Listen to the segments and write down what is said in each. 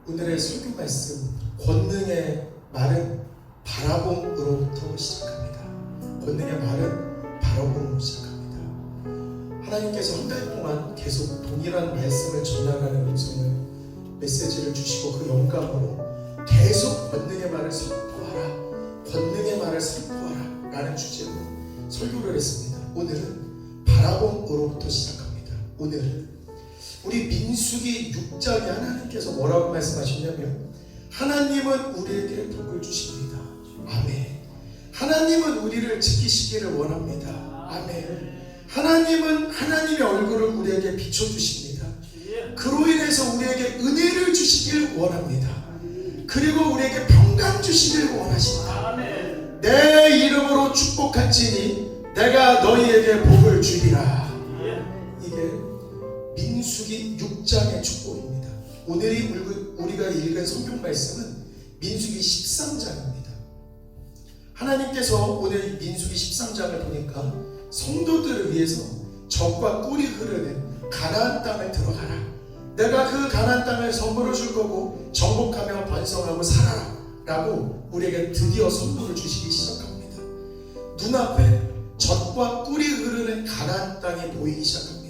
오늘의 설교 말씀, 권능의 말은 바라봄으로부터 시작합니다. 권능의 말은 바라봄으로 시작합니다. 하나님께서 한 달 동안 계속 동일한 말씀을 전하라는 음성을, 메시지를 주시고 그 영감으로 계속 권능의 말을 선포하라, 권능의 말을 선포하라 라는 주제로 설교를 했습니다. 오늘은 바라봄으로부터 시작합니다. 오늘은 우리 민수기 6장에 하나님께서 뭐라고 말씀하셨냐면, 하나님은 우리에게 복을 주십니다. 아멘. 하나님은 우리를 지키시기를 원합니다. 아멘. 하나님은 하나님의 얼굴을 우리에게 비춰주십니다. 그로 인해서 우리에게 은혜를 주시길 원합니다. 그리고 우리에게 평강 주시길 원하신다. 내 이름으로 축복할지니 내가 너희에게 복을 주리라. 이게 민수기 6장의 축복입니다. 오늘이 우리가 읽은 성경 말씀은 민수기 13장입니다. 하나님께서 오늘 민수기 13장을 보니까 성도들을 위해서 젖과 꿀이 흐르는 가나안 땅을 들어가라, 내가 그 가나안 땅을 선물로 줄 거고 정복하며 번성하고 살아라 라고 우리에게 드디어 선물을 주시기 시작합니다. 눈앞에 젖과 꿀이 흐르는 가나안 땅이 보이기 시작합니다.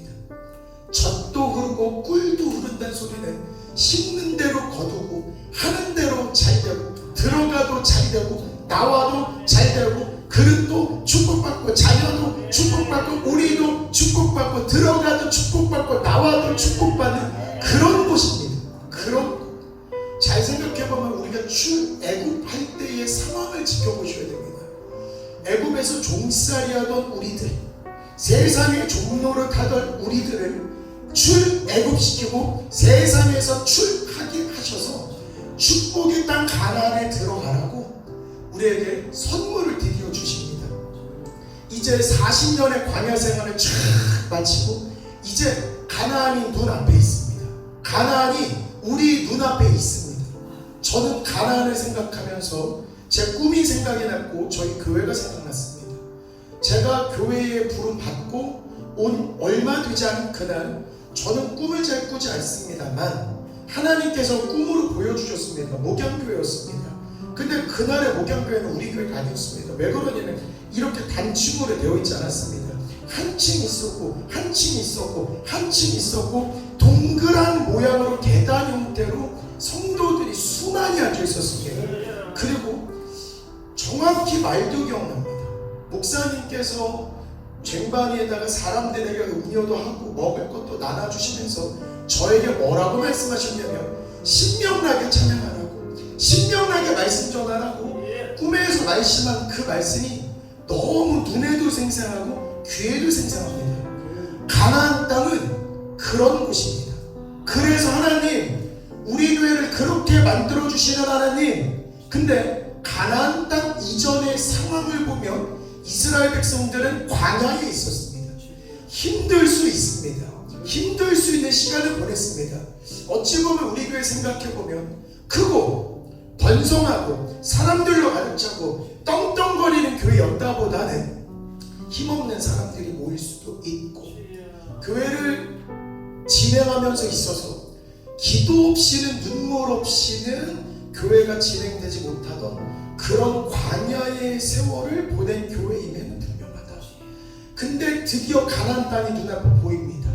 젖도 흐르고 꿀도 흐른다는 소리는 심는 대로 거두고 하는 대로 잘 되고, 들어가도 잘 되고, 나와도 잘 되고, 그릇도 축복받고, 자녀도 축복받고, 우리도 축복받고, 들어가도 축복받고, 나와도 축복받는 그런 곳입니다. 그런, 잘 생각해보면 우리가 출애굽할 때의 상황을 지켜보셔야 됩니다. 애굽에서 종살이하던 우리들, 세상의 종노릇 하던 우리들을 출애굽시키고 세상에서 출하게 하셔서 축복의 땅 가나안에 들어가라고 우리에게 선물을 드디어 주십니다. 이제 40년의 광야 생활을 쫙 마치고 이제 가나안이 눈앞에 있습니다. 가나안이 우리 눈앞에 있습니다. 저는 가나안을 생각하면서 제 꿈이 생각이 났고 저희 교회가 생각났습니다. 제가 교회에 부름 받고 온 얼마 되지 않은 그날, 저는 꿈을 잘 꾸지 않습니다만 하나님께서 꿈으로 보여주셨습니다. 목양교회였습니다. 근데 그날의 목양교회는 우리 교회가 아니었습니다. 왜 그러냐면 이렇게 단층으로 되어 있지 않았습니다. 한 층 있었고 한 층 있었고 한 층 있었고, 동그란 모양으로 계단 형태로 성도들이 수많이 앉아 있었습니다. 그리고 정확히 말도 기억납니다. 목사님께서 쟁반위에다가 사람들에게 음료도 하고 먹을 것도 나눠주시면서 저에게 뭐라고 말씀하셨냐면, 신명나게 찬양하라고, 신명나게 말씀 전하라고. 꿈에서 말씀한 그 말씀이 너무 눈에도 생생하고 귀에도 생생합니다. 가나안 땅은 그런 곳입니다. 그래서 하나님, 우리 교회를 그렇게 만들어주시는 하나님, 근데 가나안 땅 이전의 상황을 보면 이스라엘 백성들은 광야에 있었습니다. 힘들 수 있습니다. 힘들 수 있는 시간을 보냈습니다. 어찌 보면 우리 교회 생각해보면 크고 번성하고 사람들로 가득 차고 떵떵거리는 교회였다보다는 힘없는 사람들이 모일 수도 있고, 교회를 진행하면서 있어서 기도 없이는, 눈물 없이는 교회가 진행되지 못하던 그런 광야의 세월을 보낸 교회임에는 분명하다. 근데 드디어 가나안 땅이 눈앞에 보입니다.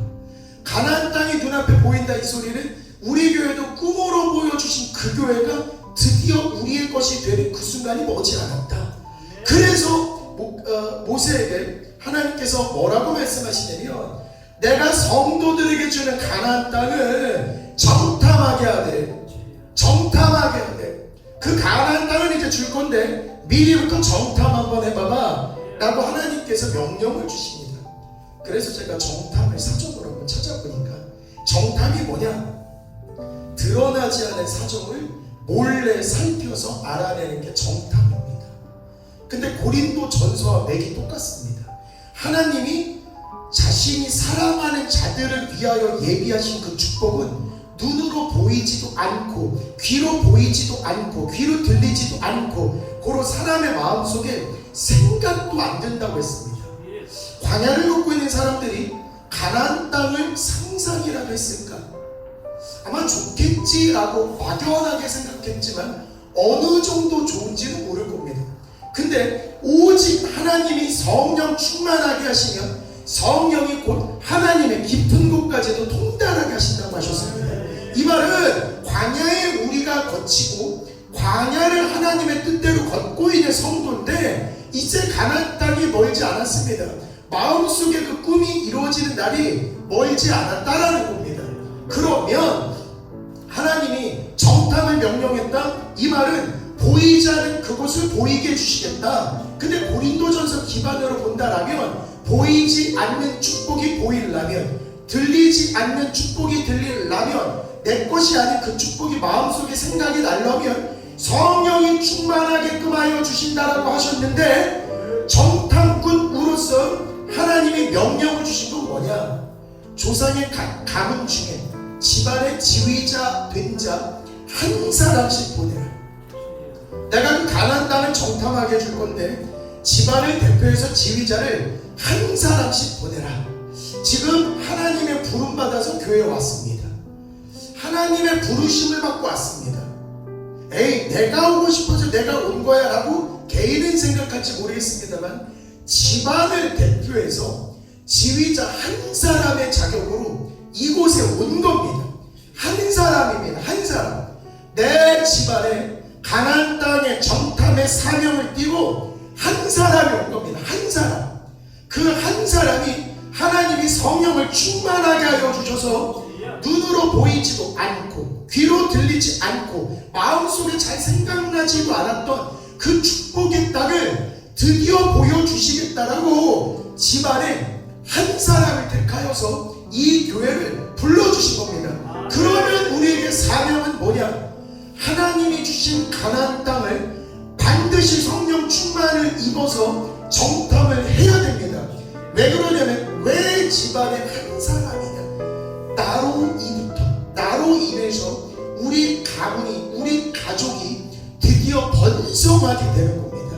가나안 땅이 눈앞에 보인다, 이 소리는 우리 교회도 꿈으로 보여주신 그 교회가 드디어 우리의 것이 되는 그 순간이 머지 않았다. 그래서 모세에게 하나님께서 뭐라고 말씀하시냐면, 내가 성도들에게 주는 가나안 땅을 정탐하게 하되, 정탐하게 하되, 그 가나안 땅을 이제 줄 건데 미리부터 정탐 한번 해봐봐 라고 하나님께서 명령을 주십니다. 그래서 제가 정탐을 사정으로 한번 찾아보니까, 정탐이 뭐냐, 드러나지 않은 사정을 몰래 살펴서 알아내는 게 정탐입니다. 근데 고린도 전서와 맥이 똑같습니다. 하나님이 자신이 사랑하는 자들을 위하여 예비하신 그 축복은 눈으로 보이지도 않고 귀로 보이지도 않고 귀로 들리지도 않고 고로 사람의 마음속에 생각도 안 든다고 했습니다. 광야를 걷고 있는 사람들이 가나안 땅을 상상이라도 했을까? 아마 좋겠지라고 막연하게 생각했지만 어느 정도 좋은지는 모를 겁니다. 근데 오직 하나님이 성령 충만하게 하시면 성령이 곧 하나님의 깊은 곳까지도 통달하게 하신다고 하셨습니다. 이 말은 광야에 우리가 거치고 광야를 하나님의 뜻대로 걷고 있는 성도인데 이제 가나안 땅이 멀지 않았습니다. 마음속에 그 꿈이 이루어지는 날이 멀지 않았다라는 겁니다. 그러면 하나님이 정탐을 명령했다? 이 말은 보이지 않는 그곳을 보이게 해주시겠다. 근데 고린도전서 기반으로 본다라면 보이지 않는 축복이 보이려면, 들리지 않는 축복이 들리려면, 내 것이 아닌 그 축복이 마음속에 생각이 나려면 성령이 충만하게끔 하여 주신다라고 하셨는데, 정탐꾼으로서 하나님이 명령을 주신 건 뭐냐? 조상의 가문 중에 집안의 지휘자 된 자 한 사람씩 보내라. 내가 그 가나안 땅을 정탐하게 해줄 건데 집안을 대표해서 지휘자를 한 사람씩 보내라. 지금 하나님의 부름 받아서 교회에 왔습니다. 하나님의 부르심을 받고 왔습니다. 에이, 내가 오고 싶어서 내가 온 거야 라고 개인은 생각할지 모르겠습니다만 집안을 대표해서 지휘자 한 사람의 자격으로 이곳에 온 겁니다. 한 사람입니다. 한 사람. 내 집안에 가나안 땅의 정탐의 사명을 띠고 한 사람이 온 겁니다. 한 사람. 그 한 사람이 하나님이 성령을 충만하게 하여 주셔서 눈으로 보이지도 않고 귀로 들리지 않고 마음속에 잘 생각나지도 않았던 그 축복의 땅을 드디어 보여주시겠다라고 집안에 한 사람을 택하여서 이 교회를 불러주신 겁니다. 그러면 우리에게 사명은 뭐냐? 하나님이 주신 가나안 땅을 반드시 성령 충만을 입어서 정탐을 해야 됩니다. 왜 그러냐면 왜 집안에 한 사람이냐? 나로 인해서 우리 가문이, 우리 가족이 드디어 번성하게 되는 겁니다.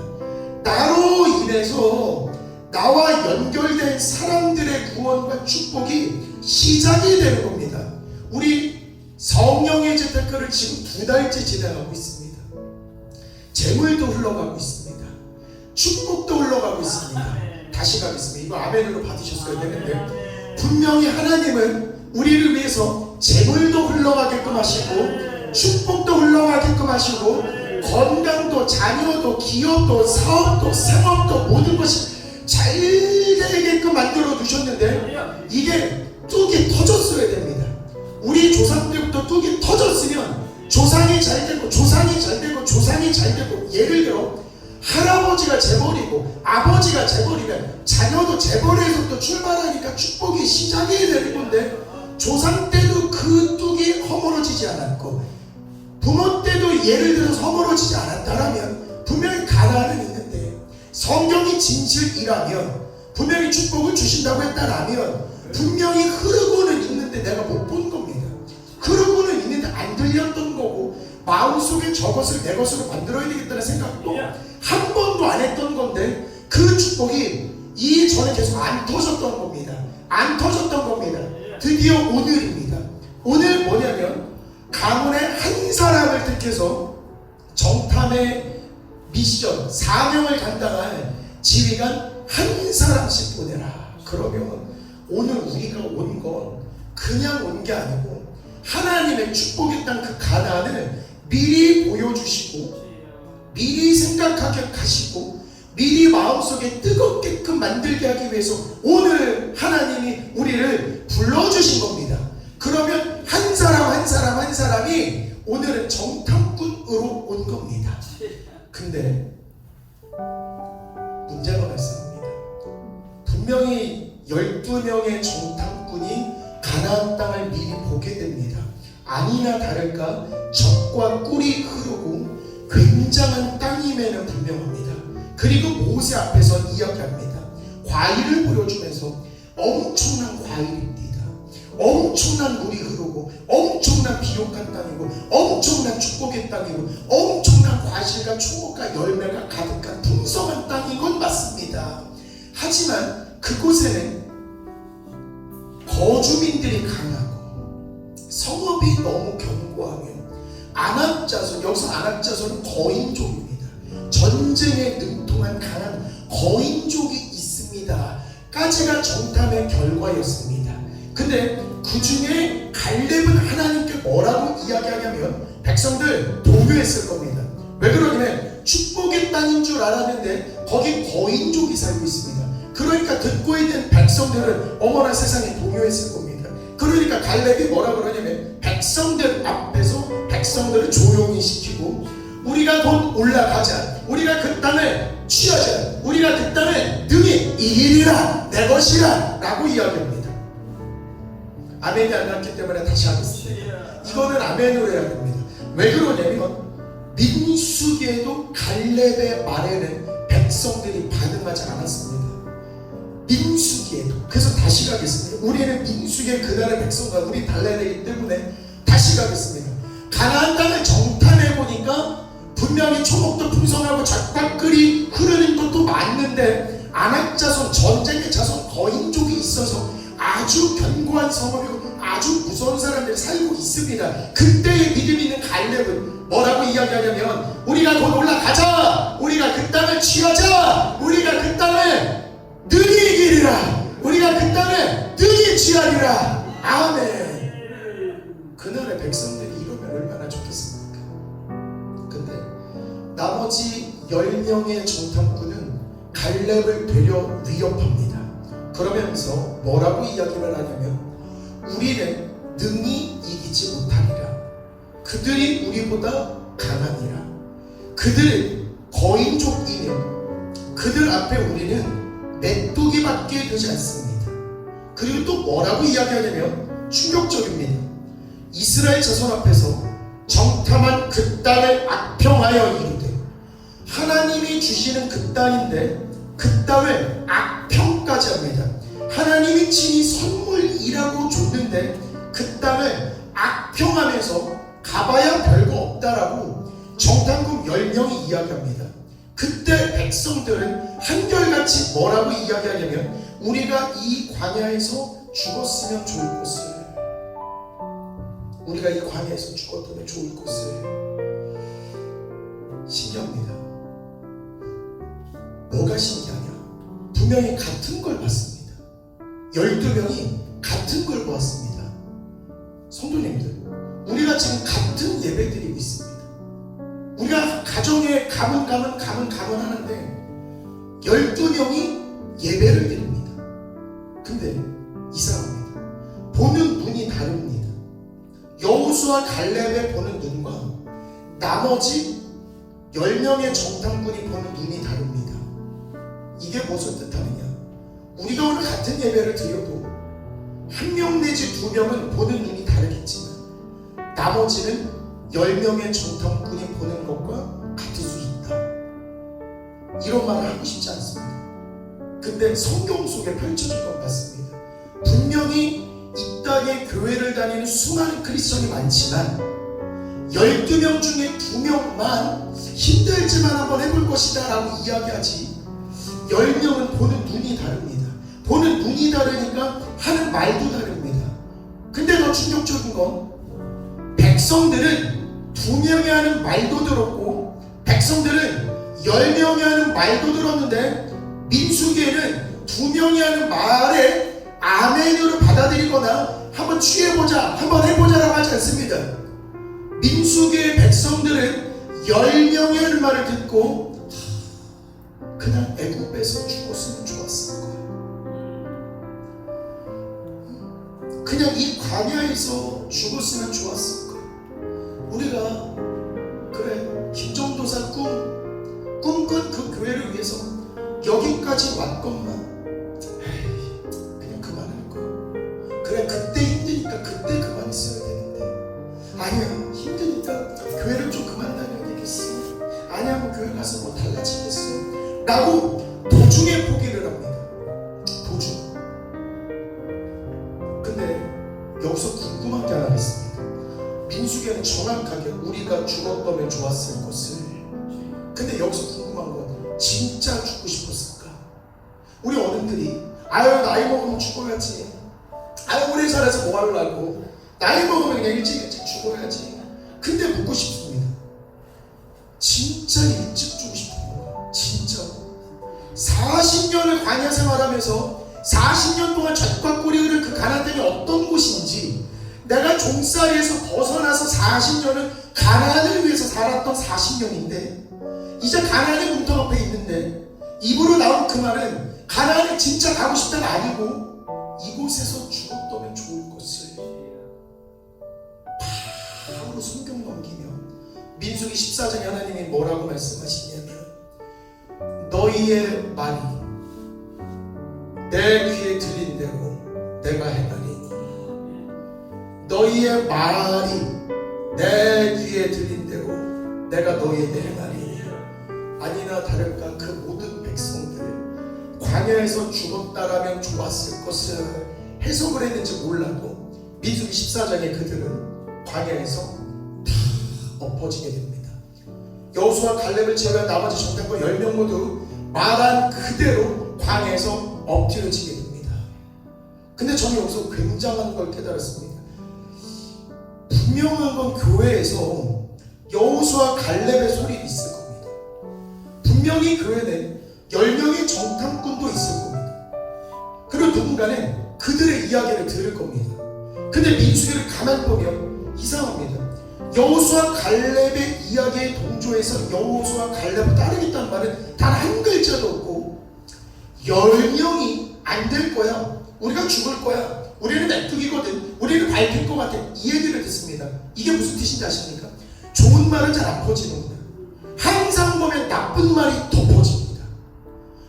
나로 인해서 나와 연결된 사람들의 구원과 축복이 시작이 되는 겁니다. 우리 성령의 재테크를 지금 2달째 진행하고 있습니다. 재물도 흘러가고 있습니다. 축복도 흘러가고 있습니다. 다시 가겠습니다. 이거 아멘으로 받으셨어야 되는데 분명히 하나님은 우리를 위해서 재물도 흘러가게끔 하시고 축복도 흘러가게끔 하시고 건강도 자녀도 기업도 사업도 생업도 모든 것이 잘 되게끔 만들어 두셨는데 이게 뚝이 터졌어야 됩니다. 우리 조상 때부터 뚝이 터졌으면 조상이 잘 되고 조상이 잘 되고 조상이 잘 되고, 예를 들어 할아버지가 재벌이고 아버지가 재벌이면 자녀도 재벌에서부터 출발하니까 축복이 시작이 되는 건데 조상 때도 그 뚝이 허물어지지 않았고 부모 때도 예를 들어서 허물어지지 않았다라면 분명히 가나안은 있는데 성경이 진실이라면 분명히 축복을 주신다고 했다라면 분명히 흐르고는 있는데 내가 못 본 겁니다. 흐르고는 있는데 안 들렸던 거고 마음속에 저것을 내 것으로 만들어야 되겠다는 생각도 한 번도 안 했던 건데 그 축복이 이전에 계속 안 터졌던 겁니다. 안 터졌던 겁니다. 드디어 오늘입니다. 오늘 뭐냐면 가문의 한 사람을 택해서 정탐의 미션, 사명을 감당할 지휘관 한 사람씩 보내라. 그러면 오늘 우리가 온 건 그냥 온 게 아니고 하나님의 축복의 땅 그 가나안을 미리 보여주시고 미리 생각하게 하시고 미리 마음속에 뜨겁게끔 만들게 하기 위해서 오늘 하나님이 우리를 불러주신 겁니다. 그러면 한 사람 한 사람 한 사람이 오늘은 정탐꾼으로 온 겁니다. 근데 문제가 발생합니다. 분명히 12명의 정탐꾼이 가나안 땅을 미리 보게 됩니다. 아니나 다를까 젖과 꿀이 흐르고 굉장한 땅임에는 분명합니다. 그리고 모세 앞에서 이야기합니다. 과일을 보여주면서 엄청난 과일입니다. 엄청난 물이 흐르고 엄청난 비옥한 땅이고 엄청난 축복의 땅이고 엄청난 과실과 초목과 열매가 가득한 풍성한 땅인 건 맞습니다. 하지만 그곳에는 거주민들이 강하고 성읍이 너무 견고하며 안악자손, 여기서 안악자손은 거인족입니다. 전쟁에 능통한 강한 거인족이 있습니다 까지가 정탐의 결과였습니다. 근데 그 중에 갈렙은 하나님께 뭐라고 이야기하냐면 백성들 동요했을 겁니다. 왜 그러냐면 축복의 땅인 줄 알았는데 거기 거인족이 살고 있습니다. 그러니까 듣고 있는 백성들은 어머나 세상에 동요했을 겁니다. 그러니까 갈렙이 뭐라 그러냐면 백성들 앞에서 백성들을 조용히 시키고 우리가 곧 올라가자, 우리가 그 땅을 취하자, 우리가 그 땅을 능히 이기리라, 내 것이라 라고 이야기합니다. 아멘이 안 났기 때문에 다시 하겠습니다. 이거는 아멘으로 해야 됩니다. 왜 그러냐면 민수기에도 갈렙의 말에는 백성들이 반응하지 않았습니다. 민수기에도. 그래서 다시 가겠습니다. 우리는 민수기의 그날의 백성과 우리 달라야 되기 때문에 다시 가겠습니다. 가나안 땅을 정탐해 보니까 분명히 초목도 풍성하고 젖과 꿀이 흐르는 것도 맞는데 안악자손, 전쟁의 자손, 거인족이 있어서 아주 견고한 성읍이고 아주 무서운 사람들이 살고 있습니다. 그때의 믿음 있는 갈렙은 뭐라고 이야기하냐면 우리가 곧 올라가자, 우리가 그 땅을 취하자, 우리가 그 땅을 능히 이기리라, 우리가 그 땅을 능히 취하리라. 아멘. 그날의 백성들이 이러면 얼마나 좋겠습니까? 근데 나머지 10명의 정탐꾼은 갈렙을 되려 위협합니다. 그러면서 뭐라고 이야기를 하냐면 우리는 능히 이기지 못하리라. 그들이 우리보다 강하니라. 그들은 거인족이며 그들 앞에 우리는 메뚜기밖에 되지 않습니다. 그리고 또 뭐라고 이야기하냐면 충격적입니다. 이스라엘 자손 앞에서 정탐한 그 땅을 악평하여 이르되 하나님이 주시는 그 땅인데 그 땅을 악평까지 합니다. 하나님이 친히 선물이라고 줬는데 그 땅을 악평하면서 가봐야 별거 없다라고 정탐꾼 10명이 이야기합니다. 그때 백성들은 한결같이 뭐라고 이야기하냐면 우리가 이 광야에서 죽었으면 좋을 곳을, 우리가 이 광야에서 죽었다면 좋을 곳을. 신기합니다. 뭐가 신기하냐? 분명히 같은 걸 봤습니다. 12명이 같은 걸 보았습니다. 성도님들, 우리가 지금 같은 예배 드리고 있습니다. 우리가 가정에 가문 하는데 12명이 예배를 드립니다. 근데 이상합니다. 보는 눈이 다릅니다. 여호수아 갈렙의 보는 눈과 나머지 10명의 정탐꾼이 보는 눈이 다릅니다. 이게 무엇을 뜻하느냐? 우리가 오늘 같은 예배를 드려도 1명 내지 2명은 보는 눈이 다르겠지만 나머지는 10명의 정탐꾼이 보는 것과 같을 수 있다. 이런 말을 하고 싶지 않습니다. 근데 성경 속에 펼쳐진 것 같습니다. 분명히 이 땅에 교회를 다니는 수많은 크리스천이 많지만 12명 중에 2명만 힘들지만 한번 해볼 것이다 라고 이야기하지 10명은 보는 눈이 다릅니다. 보는 눈이 다르니까 하는 말도 다릅니다. 근데 더 충격적인 건 백성들은 2명이 하는 말도 들었고 백성들은 10명이 하는 말도 들었는데 민수기에는 2명이 하는 말에 아멘으로 받아들이거나 한번 취해보자, 한번 해보자라고 하지 않습니다. 민수기의 백성들은 10명이 하는 말을 듣고 그냥 애굽에서 죽었으면 좋았을 거야. 그냥 이 광야에서 죽었으면 좋았을 거야. 우리가 그래 김정도사 꿈꾼 그 교회를 위해서 여기까지 왔건만 그냥 그만할 거야. 그래 그때 힘드니까 그때 그만했어야 되는데 아니야 힘드니까 교회를 좀 그만 다녀야 되겠어. 아니야 뭐 교회 가서 뭐 달라지겠어 라고 도중에 포기를 합니다. 도중. 근데 여기서 궁금한 게 하나 있습니다. 민수기에는 정확하게 우리가 죽었다면 좋았을 것을. 근데 여기서 궁금한 건 진짜 죽고 싶었을까? 우리 어른들이 아유 나이 먹으면 죽어야지, 아유 오래 살아서 뭐 하려고, 나이 먹으면 그냥 일찍 죽어야지. 근데 묻고 싶습니다. 진짜 일찍 죽고 싶은 거야. 진짜 40년을 광야 생활하면서 40년 동안 젖과 꿀이 흐른 그 가나안 땅이 어떤 곳인지, 내가 종살이에서 벗어나서 40년을 가나안을 위해서 살았던 40년인데 이제 가나안의 문턱 앞에 있는데 입으로 나온 그 말은 가나안에 진짜 가고 싶다가 아니고 이곳에서 죽었다면 좋을 것을. 바로 성경 넘기면 민수기 14장에 하나님이 뭐라고 말씀하시냐면, 너희의 말이 내 귀에 들린 대로 내가 행하리니, 너희의 말이 내 귀에 들린 대로 내가 너희에게 행하리니. 아니나 다를까 그 모든 백성들 광야에서 죽었다라면 좋았을 것을 해석을 했는지 몰라도 민수기 14장에 그들은 광야에서 다 엎어지게 됩니다. 여호수아 갈렙을 제외한 나머지 정탐꾼 10명 모두 말한 그대로 광야에서 엎드려지게 됩니다. 근데 저는 여기서 굉장한 걸 깨달았습니다. 분명한 건 교회에서 여호수아 갈렙의 소리가 있을 겁니다. 분명히 교회는 10명의 정탐꾼도 있을 겁니다. 그리고 누군가는 그들의 이야기를 들을 겁니다. 근데 민수기를 가만히 보면 이상합니다. 여호수아 갈렙의 이야기에 동조해서 여호수아 갈렙을 따르겠다는 말은 단 한 글자도 없고, 10명이 안 될 거야, 우리가 죽을 거야, 우리는 메뚜기거든, 우리는 밟힐 것 같아, 이 얘기를 듣습니다. 이게 무슨 뜻인지 아십니까? 좋은 말은 잘 안 퍼지는구나. 항상 보면 나쁜 말이 더 퍼집니다.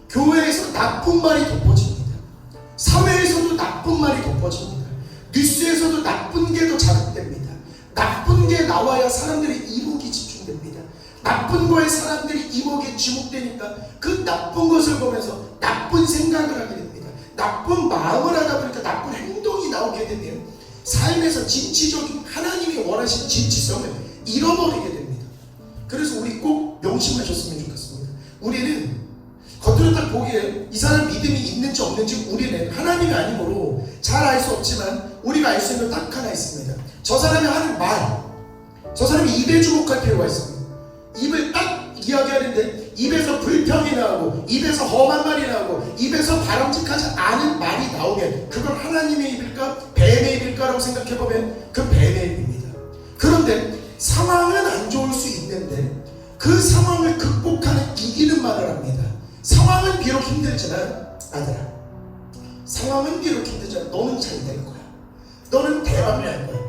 교회에서 나쁜 말이 더 퍼집니다. 사회에서도 나쁜 말이 더 퍼집니다. 뉴스에서도 나쁜 게 더 자극됩니다. 나쁜 게 나와야 사람들의 이목이 집중됩니다. 나쁜 거에 사람들이 이목이 주목되니까 그 나쁜 것을 보면서 나쁜 생각을 하게 됩니다. 나쁜 마음을 하다 보니까 나쁜 행동이 나오게 되면 삶에서 진취적인 하나님이 원하시는 진취성을 잃어버리게 됩니다. 그래서 우리 꼭 명심하셨으면 좋겠습니다. 우리는 겉으로 딱 보기에 이 사람 믿음이 있는지 없는지 우리는 하나님이 아니므로 잘 알 수 없지만 우리가 알 수 있는 딱 하나 있습니다. 저 사람이 하는 말, 저 사람이 입에 주목할 필요가 있습니다. 입을 딱 이야기하는데 입에서 불평이 나오고 입에서 험한 말이 나오고 입에서 바람직하지 않은 말이 나오면 그건 하나님의 입일까 뱀의 입일까라고 생각해보면 그 뱀의 입입니다. 그런데 상황은 안 좋을 수 있는데 그 상황을 극복하는 이기는 말을 합니다. 상황은 비록 힘들지만 아들아, 상황은 비록 힘들지만 너는 잘 될 거야. 너는 대박 날 거야.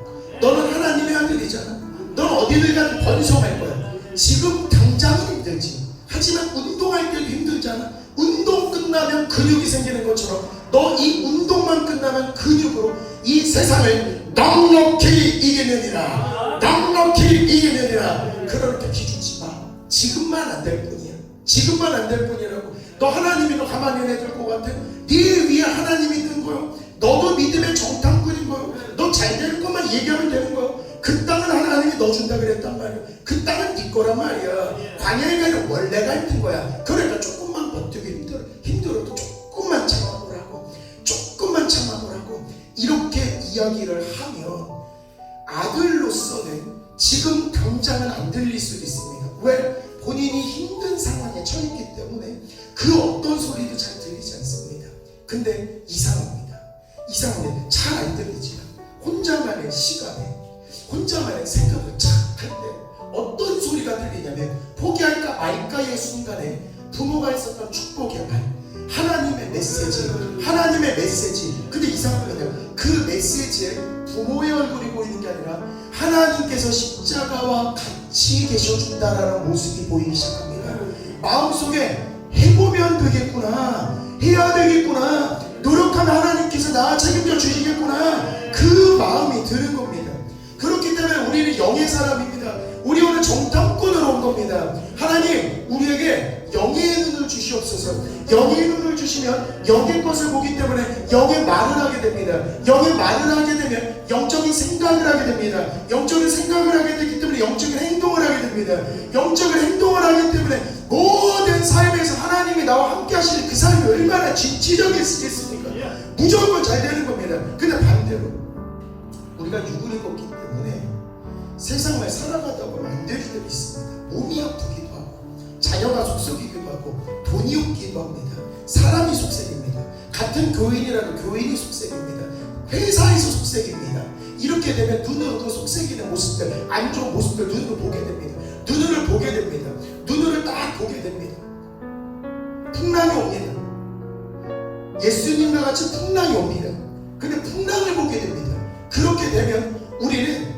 너는 하나님의 아들이잖아. 너는 어디를 가든 번성할 거야. 지금 당장은 힘들지. 하지만 운동할 때도 힘들잖아. 운동 끝나면 근육이 생기는 것처럼 너 이 운동만 끝나면 근육으로 이 세상을 넉넉히 이기느니라. 넉넉히 이기느니라. 그렇게 기죽지 마. 지금만 안 될 뿐이야. 지금만 안 될 뿐이라고. 너 하나님이 너 가만히 내둘 것 같아? 네 위에 하나님이 있는 거요. 너도 믿음의 정탐꾼인 거요. 너 잘 되는 것만 얘기하면 되는 거요. 그 땅은 하나님이 넣어준다 그랬단 말이야. 그 땅은 네 거란 말이야. 광야에 가는 원래가 힘든 거야. 그러니까 조금만 버티기 힘들어도 조금만 참아보라고. 조금만 참아보라고. 이렇게 이야기를 하면 아들로서는 지금 당장은 안 들릴 수도 있습니다. 왜? 본인이 힘든 상황에 처했기 때문에 그 어떤 소리도 잘 들리지 않습니다. 근데 이상합니다. 이상합니다. 잘 안 들리지만 혼자만의 시간에 혼자만의 생각을 착 할 때 어떤 소리가 들리냐면 포기할까 말까의 순간에 부모가 했었던 축복의 말, 하나님의 메시지, 하나님의 메시지. 근데 이상한 거는 그 메시지에 부모의 얼굴이 보이는 게 아니라 하나님께서 십자가와 같이 계셔준다라는 모습이 보이기 시작합니다. 마음속에 해보면 되겠구나, 해야 되겠구나, 노력하면 하나님께서 나 책임져 주시겠구나, 그 마음이 드는 겁니다. 그렇기 때문에 우리는 영의 사람입니다. 우리 오늘 정탐꾼으로 온 겁니다. 하나님, 우리에게 영의 눈을 주시옵소서. 영의 눈을 주시면 영의 것을 보기 때문에 영의 말을 하게 됩니다. 영의 말을 하게 되면 영적인 생각을 하게 됩니다. 영적인 생각을 하게 되기 때문에 영적인 행동을 하게 됩니다. 영적인 행동을 하기 때문에 모든 삶에서 하나님이 나와 함께 하시는 그 삶이 얼마나 진취적이겠습니까? 무조건 잘 되는 겁니다. 근데 반대로 우리가 우리가 육을 입었기 때문에 세상을 살아가다 보면 안 될 때도 있습니다. 몸이 아프기도 하고 자녀가 속썩이기도 하고 돈이 없기도 합니다. 사람이 속색입니다. 같은 교인이라도 교인이 속색입니다. 회사에서 속색입니다. 이렇게 되면 눈으로 그 속색이는 모습들, 안 좋은 모습들 눈으로 보게 됩니다. 눈으로 보게 됩니다. 눈으로 딱 보게 됩니다. 풍랑이 옵니다. 예수님과 같이 풍랑이 옵니다. 근데 풍랑을 보게 됩니다. 그렇게 되면 우리는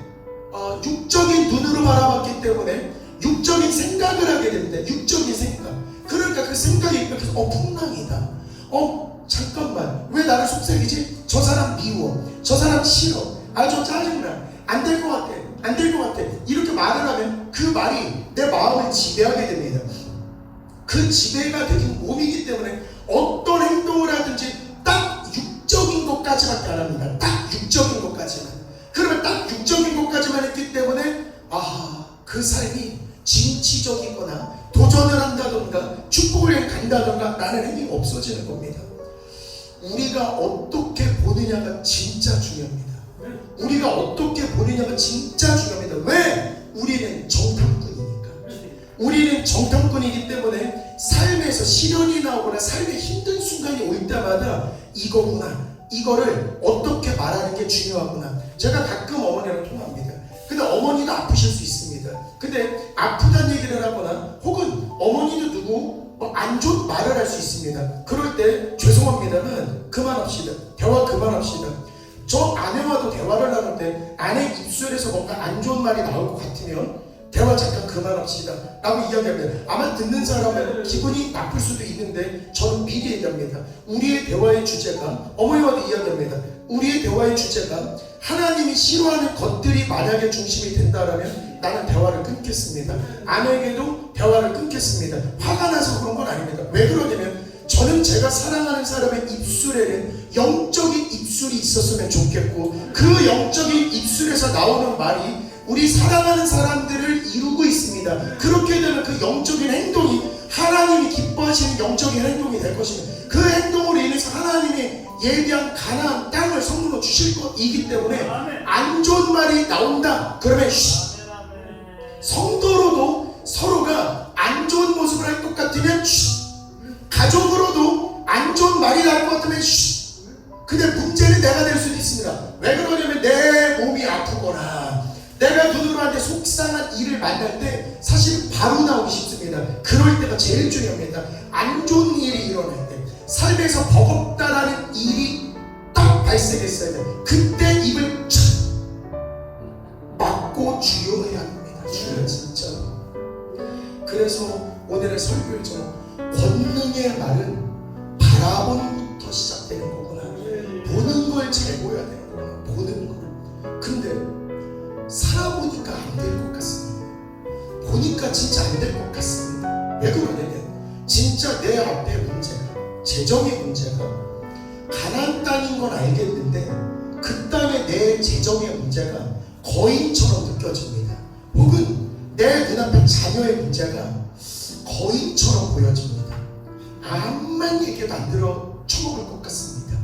육적인 눈으로 바라봤기 때문에 육적인 생각을 하게 됩니다. 육적인 생각. 그러니까 그 생각이 이렇게 풍랑이다. 잠깐만, 왜 나를 속삭이지? 저 사람 미워, 저 사람 싫어, 저 짜증나, 안 될 것 같아, 안 될 것 같아. 이렇게 말을 하면 그 말이 내 마음을 지배하게 됩니다. 그 지배가 되긴 몸이기 때문에 어떤 행동을 하든지 딱 육적인 것까지밖에 안 합니다. 딱 육적인 것까지만. 그러면 딱 육적인 것까지만 했기 때문에 그 삶이 진취적이거나 도전을 한다던가 축복을 간다던가 라는 행위가 없어지는 겁니다. 우리가 어떻게 보느냐가 진짜 중요합니다. 우리가 어떻게 보느냐가 진짜 중요합니다. 왜? 우리는 정탐꾼이니까. 우리는 정탐꾼이기 때문에 삶에서 시련이 나오거나 삶의 힘든 순간이 올 때마다 이거구나, 이거를 어떻게 말하는 게 중요하구나. 제가 가끔 어머니랑 통화합니다. 근데 어머니도 아프실 수 있습니다. 근데 아프다는 얘기를 하거나 혹은 어머니도 누구 안 좋은 말을 할 수 있습니다. 그럴 때 죄송합니다만 그만합시다. 대화 그만합시다. 저 아내와도 대화를 나눌 때 아내 입술에서 뭔가 안 좋은 말이 나올 것 같으면 대화 잠깐 그만합시다 라고 이야기합니다. 아마 듣는 사람은 기분이 나쁠 수도 있는데 저는 미리 얘기합니다. 우리의 대화의 주제가, 어머니와도 이야기합니다. 우리의 대화의 주제가 하나님이 싫어하는 것들이 만약에 중심이 된다면 나는 대화를 끊겠습니다. 아내에게도 대화를 끊겠습니다. 화가 나서 그런 건 아닙니다. 왜 그러냐면 저는 제가 사랑하는 사람의 입술에는 영적인 입술이 있었으면 좋겠고 그 영적인 입술에서 나오는 말이 우리 사랑하는 사람들을 이루고 있습니다. 그렇게 되면 그 영적인 행동이 하나님이 기뻐하시는 영적인 행동이 될 것입니다. 그 행동으로 인해서 하나님이 예비한 가나안 땅을 선물로 주실 것이기 때문에 안 좋은 말이 나온다. 그러면 성도로도 서로가 안 좋은 모습을 할 것 같으면 가족으로도 안 좋은 말이 나올 것 같으면 근데 문제는 내가 될 수도 있습니다. 왜 그러냐면 내 몸이 아프거나 내가 누누한테 속상한 일을 만날 때 사실 바로 나오기 쉽습니다. 그럴 때가 제일 중요합니다. 안 좋은 일이 일어날 때 삶에서 버겁다라는 일이 딱 발생했어야 돼. 그때 입을 촥 막고 주여해야 합니다. 주여 진짜. 그래서 오늘의 설교의 제목 권능의 말은 바라봄부터 시작되는 거구나. 보는 걸 잘 보여야 되는구나. 보는 걸. 근데 살아보니까 안 될 것 같습니다. 보니까 진짜 안 될 것 같습니다. 왜 그러냐면 진짜 내 앞에 문제가, 재정의 문제가 가나안 땅인 건 알겠는데 그 땅에 내 재정의 문제가 거인처럼 느껴집니다. 혹은 내 눈앞에 자녀의 문제가 거인처럼 보여집니다. 암만 얘기해도 안 들어 쳐먹을 것 같습니다.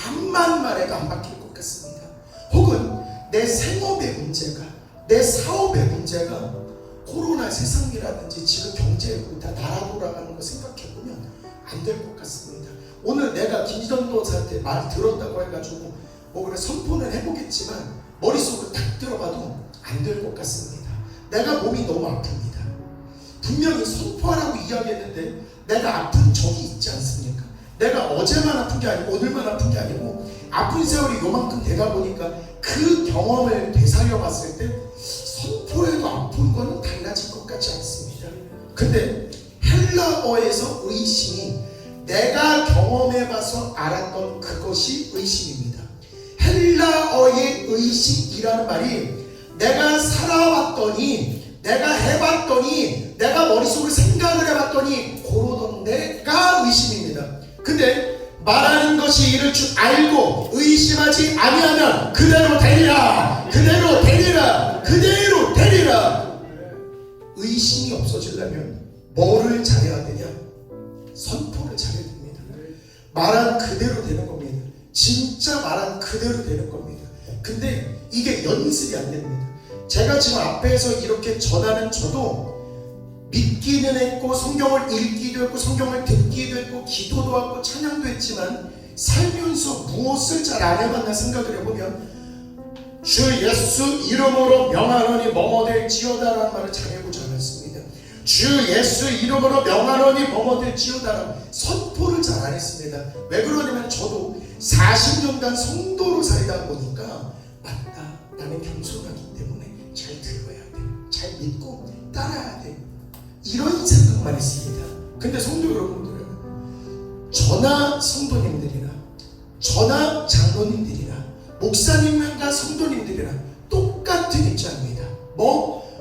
암만 말해도 안 바뀔 것 같습니다. 혹은 내 생업의 문제가, 내 사업의 문제가 코로나 세상이라든지 지금 경제 다 나라 돌아가는 거 생각해보면 안 될 것 같습니다. 오늘 내가 김전도사한테 말 들었다고 해가지고 그래 선포는 해보겠지만 머릿속으로 딱 들어봐도 안 될 것 같습니다. 내가 몸이 너무 아픕니다. 분명히 선포하라고 이야기했는데 내가 아픈 적이 있지 않습니까? 내가 어제만 아픈 게 아니고 오늘만 아픈 게 아니고 아픈 세월이 요만큼 되다 보니까 그 경험을 되살려 봤을 때 선포해도 아픈 거는 달라질 것 같지 않습니다. 근데 헬라어에서 의심이 내가 경험해봐서 알았던 그것이 의심입니다. 헬라어의 의심이라는 말이 내가 살아봤더니, 내가 해봤더니, 내가 머릿속으로 생각을 해봤더니 고르던 데가 의심입니다. 근데 말하는 것이 이를 줄 알고 의심하지 아니하면 그대로 되리라, 그대로 되리라, 그대로 되리라. 의심이 없어지려면 뭐를 잘해야 되냐? 선포를 잘해야 됩니다. 말한 그대로 되는 겁니다. 진짜 말한 그대로 되는 겁니다. 근데 이게 연습이 안 됩니다. 제가 지금 앞에서 이렇게 전하는 저도 믿기는 했고 성경을 읽기도 했고 성경을 듣기도 했고 기도도 하고 찬양도 했지만 살면서 무엇을 잘 안 해봤나 생각을 해보면 주 예수 이름으로 명하노니 뭐뭐 될지어다라는 말을 잘 해보지 않았습니다. 주 예수 이름으로 명하노니 뭐뭐 될지어다라는 선포를 잘 안 했습니다. 왜 그러냐면 저도 40년간 성도로 살다 보니까 맞다, 나는 겸손하기 때문에 잘 들어야 돼, 잘 믿고 따라야 돼, 이런 생각만 했습니다. 근데 성도 여러분들은 저나 성도님들이나 저나 장로님들이나 목사님과 성도님들이나 똑같은 입장입니다.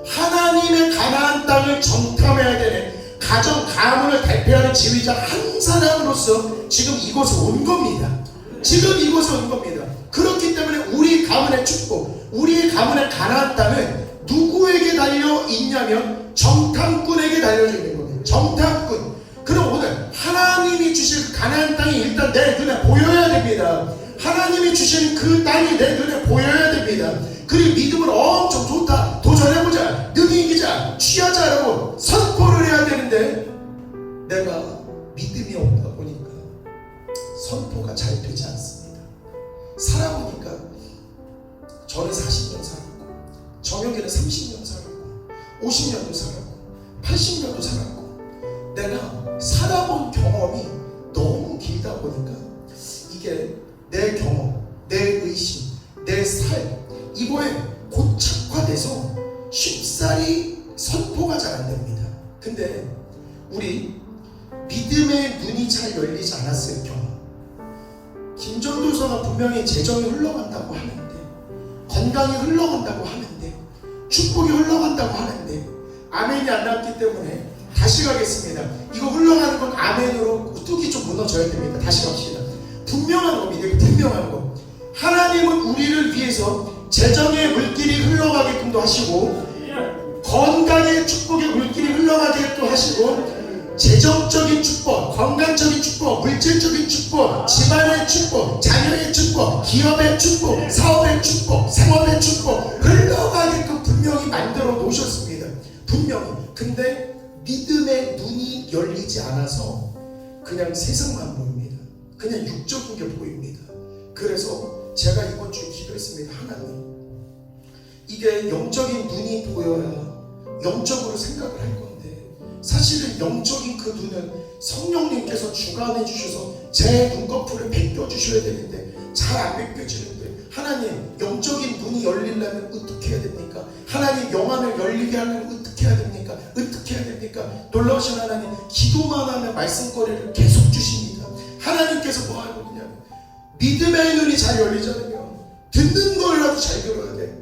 하나님의 가나안 땅을 정탐해야 되는 가정 가문을 대표하는 지휘자 한 사람으로서 지금 이곳에 온 겁니다. 지금 이곳에 온 겁니다. 그렇기 때문에 우리 가문의 축복, 우리의 가문의 가나안 땅은 누구에게 달려 있냐면 정탐꾼에게 달려져 있는 겁니다. 정탐꾼. 그럼 오늘 하나님이 주실 그 가나안 땅이 일단 내 눈에 보여야 됩니다. 하나님이 주신 그 땅이 내 눈에 보여야 됩니다. 그리고 믿음으로 엄청 좋다, 도전해보자, 능히 이기자, 취하자라고 선포를 해야 되는데 내가 믿음이 없다 보니까 선포가 잘 되지 않습니다. 살아보니까 저는 40년 살았고 정혁이는 30년 살았고 50년도 살았고 80년도 살았고 내가 살아본 경험이 너무 길다 보니까 이게 내 경험, 내 의심, 내 삶 이거에 고착화돼서 쉽사리 선포가 잘 안 됩니다. 근데 우리 믿음의 눈이 잘 열리지 않았을 경우 김전도서가 분명히 재정이 흘러간다고 하는데 건강이 흘러간다고 하는데 축복이 흘러간다고 하는데 아멘이 안 났기 때문에 다시 가겠습니다. 이거 흘러가는 건 아멘으로 뚝이 좀 무너져야 됩니다. 다시 갑시다. 분명한 겁니다. 분명한 거. 하나님은 우리를 위해서 재정의 물길이 흘러가게끔도 하시고 건강의 축복의 물길이 흘러가게도 하시고 재정적인 축복, 건강적인 축복, 물질적인 축복, 집안의 축복, 자녀의 축복, 기업의 축복, 사업의 축복, 생업의 축복 흘러가게끔 분명히 만들어 놓으셨습니다. 분명히. 근데 믿음의 눈이 열리지 않아서 그냥 세상만 보입니다. 그냥 육적인 게 보입니다. 그래서 제가 이번 주에 기도했습니다. 하나님, 이게 영적인 눈이 보여야 영적으로 생각을 할 건데 사실은 영적인 그 눈은 성령님께서 주관해 주셔서 제 눈꺼풀을 벗겨 주셔야 되는데 잘 안 벗겨지는데 하나님, 영적인 눈이 열리려면 어떻게 해야 됩니까? 하나님, 영안을 열리게 하려면 어떻게 해야 됩니까? 어떻게 해야 됩니까? 놀라우신 하나님, 기도만 하면 말씀거리를 계속 주십니다. 하나님께서 뭐 하는 거냐? 믿음의 눈이 잘 열리지 않으면 듣는 거라도 잘 들어야 돼.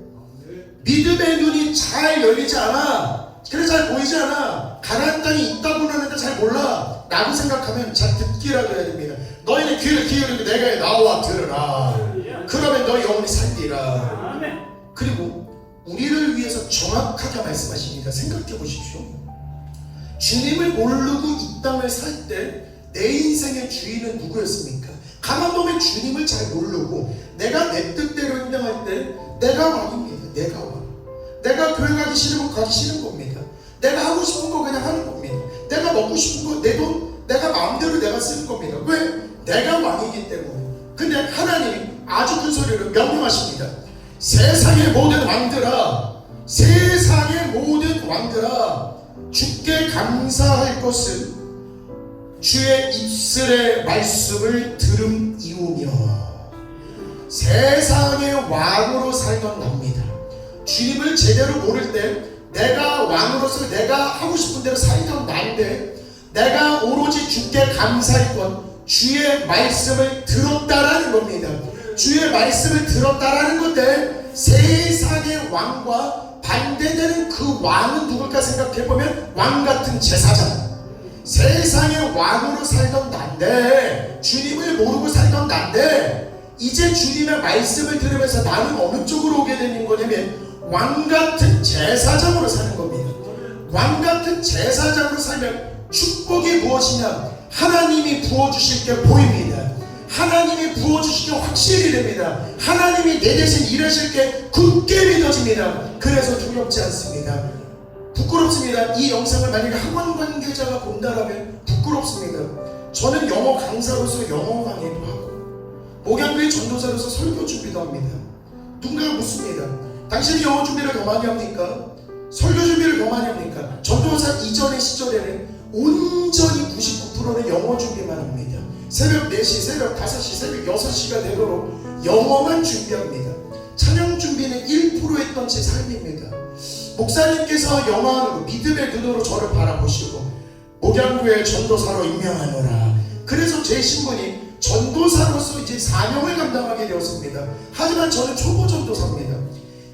믿음의 눈이 잘 열리지 않아. 그래 잘 보이지 않아. 가나안 땅이 있다고는 하는데 잘 몰라 라고 생각하면 잘 듣기라도 해야 됩니다. 너희는 귀를 기울이고 내가 나와 들으라. 그러면 너희 영혼이 살리라. 그리고 우리를 위해서 정확하게 말씀하십니다. 생각해 보십시오. 주님을 모르고 이 땅을 살 때 내 인생의 주인은 누구였습니까? 가만 보면 주님을 잘 모르고 내가 내 뜻대로 행동할 때 내가 왕입니다. 내가 왕. 내가 교회 가기 싫으면 가기 싫은 겁니다. 내가 하고 싶은 거 그냥 하는 겁니다. 내가 먹고 싶은 거 내 돈 내가 마음대로 내가 쓰는 겁니다. 왜? 내가 왕이기 때문에. 근데 하나님이 아주 큰 소리로 명령하십니다. 세상의 모든 왕들아, 세상의 모든 왕들아, 주께 감사할 것은 주의 입술의 말씀을 들음이오며. 세상의 왕으로 살던 납니다. 주님을 제대로 모를 때 내가 왕으로서 내가 하고 싶은 대로 살던 나인데 내가 오로지 주께 감사할 것, 주의 말씀을 들었다라는 겁니다. 주의 말씀을 들었다라는 건데 세상의 왕과 반대되는 그 왕은 누굴까 생각해보면 왕같은 제사장. 세상의 왕으로 살던 난데, 주님을 모르고 살던 난데 이제 주님의 말씀을 들으면서 나는 어느 쪽으로 오게 되는 거냐면 왕같은 제사장으로 사는 겁니다. 왕같은 제사장으로 살면 축복이 무엇이냐? 하나님이 부어주실 게 보입니다. 하나님이 부어주시기 확실히 됩니다. 하나님이 내 대신 일하실 게 굳게 믿어집니다. 그래서 두렵지 않습니다. 부끄럽습니다. 이 영상을 만약에 학원 관계자가 본다라면 부끄럽습니다. 저는 영어 강사로서 영어 강의도 하고 목양교회 전도사로서 설교 준비도 합니다. 누군가가 묻습니다. 당신이 영어 준비를 더 많이 합니까? 설교 준비를 더 많이 합니까? 전도사 이전의 시절에는 온전히 99%는 영어 준비만 합니다. 새벽 4시, 새벽 5시, 새벽 6시가 되도록 영어만 준비합니다. 찬양 준비는 1% 했던 제 삶입니다. 목사님께서 영원으로 믿음의 눈으로 저를 바라보시고 목양교회 전도사로 임명하노라. 그래서 제 신분이 전도사로서 이제 사명을 감당하게 되었습니다. 하지만 저는 초보 전도사입니다.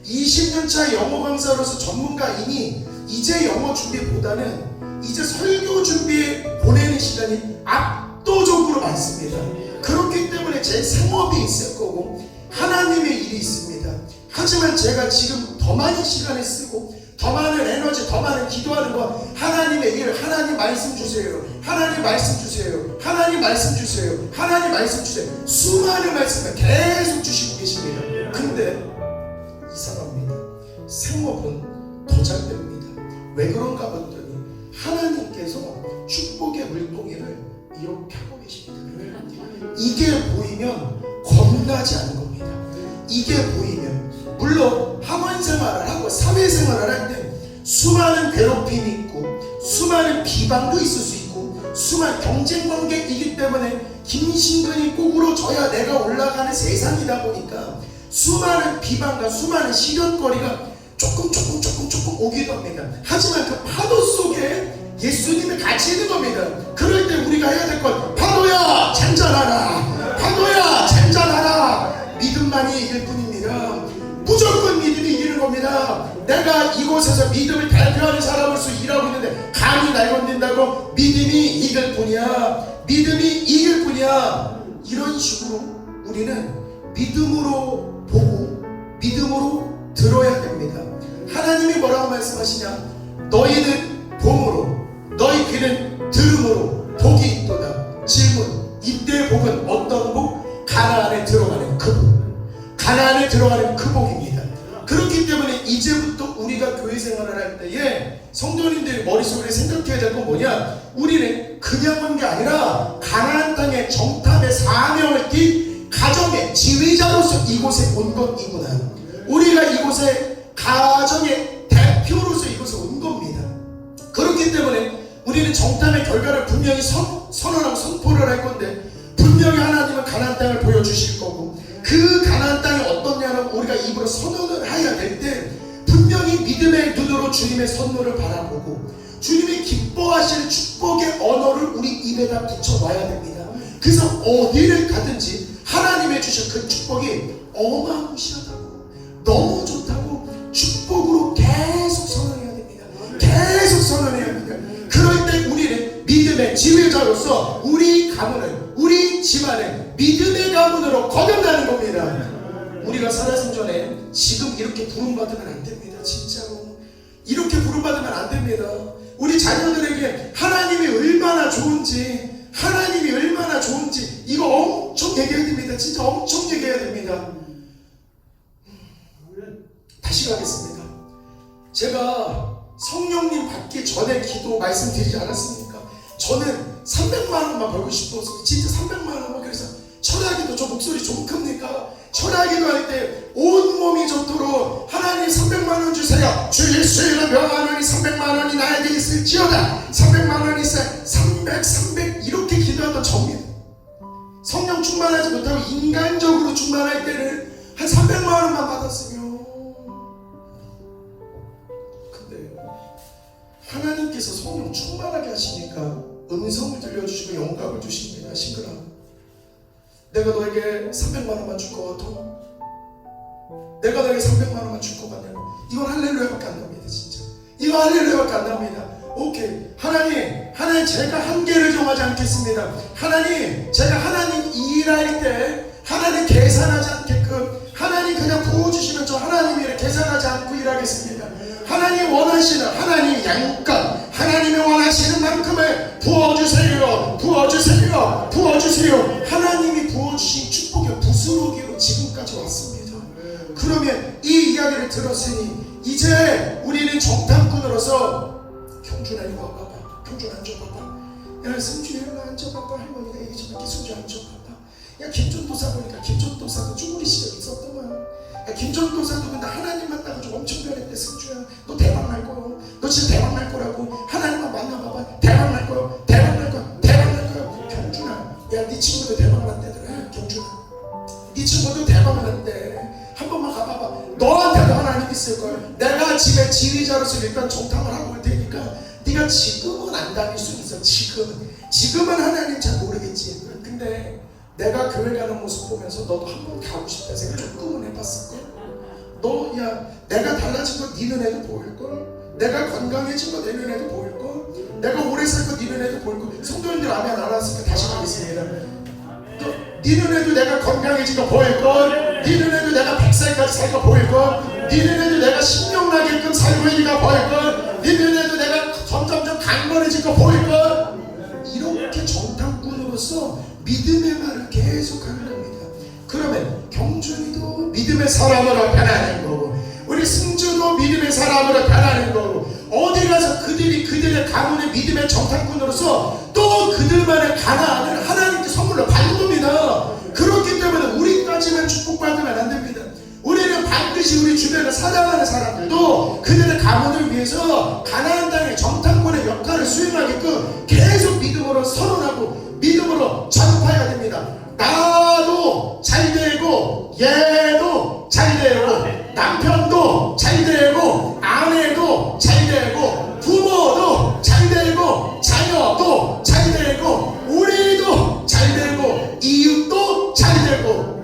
20년차 영어 강사로서 전문가이니 이제 영어 준비보다는 이제 설교 준비에 보내는 시간이 압도적으로 많습니다. 그렇기 때문에 제 생업이 있을 거고 하나님의 일이 있습니다. 하지만 제가 지금 더 많은 시간을 쓰고 더 많은 에너지, 더 많은 기도하는 거 하나님의 일, 하나님 말씀 주세요. 하나님 말씀 주세요. 하나님 말씀 주세요. 하나님 말씀 주세요. 수많은 말씀을 계속 주시고 계십니다. 근데 이상합니다. 생업은 더 잘 됩니다. 왜 그런가 봤더니 하나님께서 축복의 물동이를 이렇게 하고 계십니다. 이게 보이면 겁나지 않은 겁니다. 이게 보이면 물론 학원 생활을 하고 사회생활을 할 때 수많은 괴롭힘이 있고 수많은 비방도 있을 수 있고 수많은 경쟁관계이기 때문에 김신근이 꼭으로 져야 내가 올라가는 세상이다 보니까 수많은 비방과 수많은 시련거리가 조금 오기도 합니다. 하지만 그 파도 속에 예수님이 같이 있는 겁니다. 그럴 때 우리가 해야 될 건 파도야 잔잔하라, 파도야 잔잔하라. 믿음만이 이길 뿐입니다. 무조건 믿음이 이기는 겁니다. 내가 이곳에서 믿음을 대표하는 사람으로서 일하고 있는데 감히 날 건든다고 믿음이 이길 뿐이야. 믿음이 이길 뿐이야. 이런 식으로 우리는 믿음으로 보고 믿음으로 들어야 됩니다. 하나님이 뭐라고 말씀하시냐? 너희는 봄으로 너희 귀는 들음으로 복이 있도다. 질문, 이때 복은 어떤 복? 가나안에 들어가는 그 복, 가나안에 들어가는 그 복입니다. 그렇기 때문에 이제부터 우리가 교회 생활을 할 때에 성도님들이 머릿속에 생각해야 될 건 뭐냐? 우리는 그냥 온 게 아니라 가나안 땅의 정탐의 사명을 띈 가정의 지휘자로서 이곳에 온 것이구나. 우리가 이곳에 가정의 대표로서 이곳에 온 겁니다. 그렇기 때문에 우리는 정탐의 결과를 분명히 선언하고 선포를 할 건데 분명히 하나님은 가나안 땅을 보여주실 거고 그 가나안 땅이 어떻냐라고 우리가 입으로 선언을 해야 될 때 분명히 믿음의 눈으로 주님의 선물을 바라보고 주님이 기뻐하시는 축복의 언어를 우리 입에다 붙여놔야 됩니다. 그래서 어디를 가든지 하나님의 주신 그 축복이 어마무시하다고 너무 좋다고 축복으로 계속 선언해야 됩니다. 계속 선언해야 합니다. 그럴 때 우리는 믿음의 지휘자로서 우리 가문을, 우리 집안을 믿음의 가문으로 거듭나는 겁니다. 우리가 살아생전에 지금 이렇게 부름받으면 안 됩니다. 진짜로 이렇게 부름받으면 안 됩니다. 우리 자녀들에게 하나님이 얼마나 좋은지, 하나님이 얼마나 좋은지 이거 엄청 얘기해야 됩니다. 진짜 엄청 얘기해야 됩니다. 다시 가겠습니다. 제가 성령님 받기 전에 기도 말씀드리지 않았습니까? 저는 300만 원만 벌고 싶어서 진짜 300만 원만. 그래서 철야기도 저 목소리 좀 큽니까? 철야기도 할 때 온몸이 좋도록 하나님 300만 원 주세요. 주 예수의 명한 원이 300만 원이 나에게 있을지어다. 300만 원이 있어요. 300 이렇게 기도하던 저입니다. 성령 충만하지 못하고 인간적으로 충만할 때는 한 300만 원만 받았으면. 근데 하나님께서 성령 충만하게 하시니까 음성을 들려주시고 영감을 주십니다. 시끄라, 내가 너에게 300만 원만 줄 것 같아? 내가 너에게 300만 원만 줄 것 같냐고. 이건 할렐루야밖에 안 납니다. 진짜 이거 할렐루야밖에 안 납니다. 오케이, 하나님 제가 한계를 정하지 않겠습니다. 하나님 제가 하나님 일할 때 하나님 계산하지 않게끔 하나님 그냥 부어주시면 저 하나님 일을 계산하지 않고 일하겠습니다. 하나님 원하시는 하나님 양껏 하나님이 원하시는 만큼을 부어주세요. 부어주세요. 부어주세요. 하나님이 부어주세요. 주신 축복의 부스러기로 지금까지 왔습니다. 그러면 이 이야기를 들었으니 이제 우리는 정탐꾼으로서 경준아 이리 와봐봐. 경준 앉아봐봐. 야 승주 일로 앉아봐봐. 할머니가 얘기해주면 기승주 앉아봐봐. 야 김전도사 보니까 김전도사도 쭈구리 시절이 있었더만. 야 김전도사도 근데 하나님 만나가지고 엄청 변했대. 승주야 너 대박 날 거야. 너 진짜 대박 날 거라고. 하나님만 만나봐봐. 대박 날 거야. 대박 날 거야. 대박 날 거야. 경준아 야 네 친구도 대박 났대더라. 경준아 네 친구도 대박 났대. 한 번만 가봐봐. 너한테도 하나님 있을걸. 내가 집에 지휘자로서 일단 정탐을 하고 올 테니까 네가 지금은 안 다닐 수 있어. 지금은 하나님 잘 모르겠지. 근데 내가 교회 가는 모습 보면서 너도 한 번 가고 싶다 생각 조금은 해봤을걸. 너 야 내가 달라진 거 네 눈에도 보일걸. 내가 건강해진 거 내 눈에도 보일걸. 내가 오래 살 거 네 눈에도 보일걸. 성도님들 아멘 안 왔으니까 다시 가겠습니다. 네 눈에도 내가 건강해진 거 보일걸. 네 눈에도 내가 100살까지 살 거 보일걸. 네 눈에도 내가 신명나게끔 살고 있는 거 보일걸. 네 눈에도 내가 점점점 강건해진 거 보일걸. 이렇게 정탐꾼으로서 믿음의 말을 계속하는 겁니다. 그러면 경준이도 믿음의 사람으로 변하는 거고 우리 승주도 믿음의 사람으로 변하는 거고 어디 가서 그들의 가문의 믿음의 정탐꾼으로서 또 그들만의 가나안을 하나님께 선물로 받는 겁니다. 그렇기 때문에 우리까지만 축복받으면 안 됩니다. 우리는 반드시 우리 주변에 살아가는 사람들도 그들의 가문을 위해서 가나안 땅의 정탐꾼의 역할을 수행하게끔 계속 믿음으로 선언하고 믿음으로 전파해야 됩니다. 나도 잘 되고 얘도 잘 되고 남편도 잘 되고 아내도 잘 되고 부모도 잘 되고 자녀도 잘 되고 우리도 잘 되고 이웃도 잘 되고.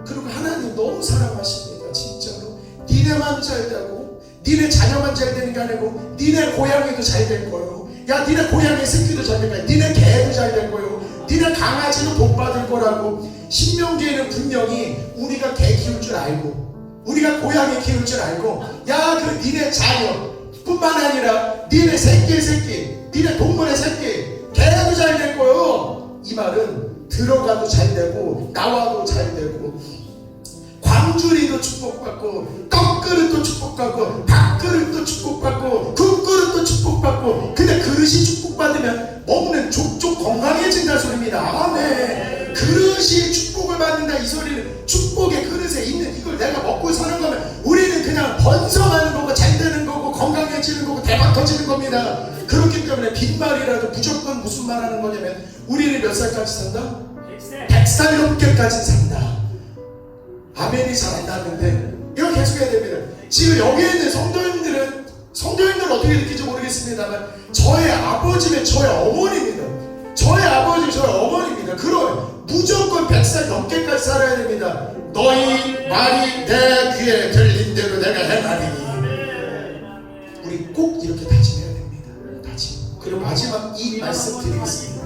그리고 하나님 너무 사랑하십니다. 진짜로 니네만 잘 되고 니네 자녀만 잘 되는 게 아니고 니네 고양이도 잘 될 거예요. 야 니네 고양이 새끼도 잘 될 거야. 니네 개도 잘 될 거예요. 니네 강아지도 복 받을 거라고. 신명기에는 분명히 우리가 개 키울 줄 알고 우리가 고양이 키울 줄 알고 야 그 니네 자녀 뿐만 아니라 니네 새끼 니네 동물의 새끼 개도 잘 될 거예요. 이 말은 들어가도 잘 되고 나와도 잘 되고 광주리도 축복받고 떡그릇도 축복받고 밥그릇도 축복받고 국그릇도 축복받고. 근데 그릇이 축복받으면 먹는 족족 건강해진다는 소리입니다. 아멘. 그릇이 축복을 받는다 이 소리는 축복의 그릇에 있는 이걸 내가 먹고 사는 거면 우리는 그냥 번성하는 거고 잘 되는 거고 건강해지는 거고 대박 터지는 겁니다. 그렇기 때문에 빈말이라도 무조건 무슨 말 하는 거냐면 우리는 몇 살까지 산다? 100살 넘게까지 산다. 아멘이 잘 안 나는데 이거 계속 해야 됩니다. 지금 여기에 있는 성도님들은 어떻게 느낄지 모르겠습니다만 저의 아버지면 저의 어머니입니다. 저의 아버지 저의 어머니입니다. 그럼 무조건 100살 넘게까지 살아야 됩니다. 너희 말이 내 귀에 들린 대로 내가 행하리니. 우리 꼭 이렇게 다짐해야 됩니다. 다짐. 그리고 마지막 이 말씀 드리겠습니다.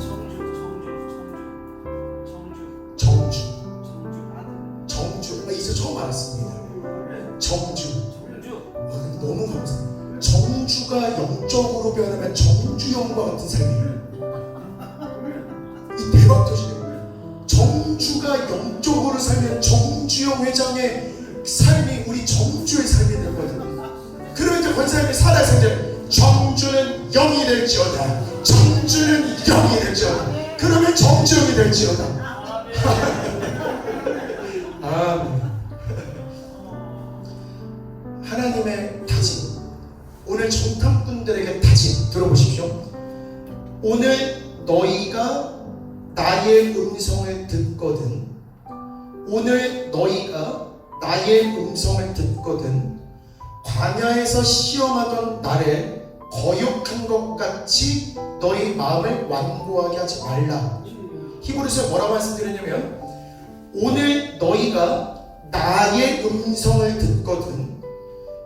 정주. 이제 처음 알았습니다. 정주. 너무 감사합니다. 정주가 영적으로 변하면 정주영과 같은 삶이에요. 이 대박 터지네요. 정주가 영적으로 살면 정주영 회장의 삶이 우리 정주의 삶이 되거든요. 그러면 이제 권사님이 살아서 이제 정주는 영이 될지어다. 정주는 영이 될지어다. 그러면 정주영이 될지어다. 아멘. 하나님의 다짐. 오늘 정탐꾼들에게 다짐 들어보십시오. 오늘 너희가 나의 음성을 듣거든. 오늘 너희가 나의 음성을 듣거든. 광야에서 시험하던 날에 거역한 것 같이 너희 마음을 완고하게 하지 말라. 히브리서에 뭐라고 말씀드리냐면 오늘 너희가 나의 음성을 듣거든.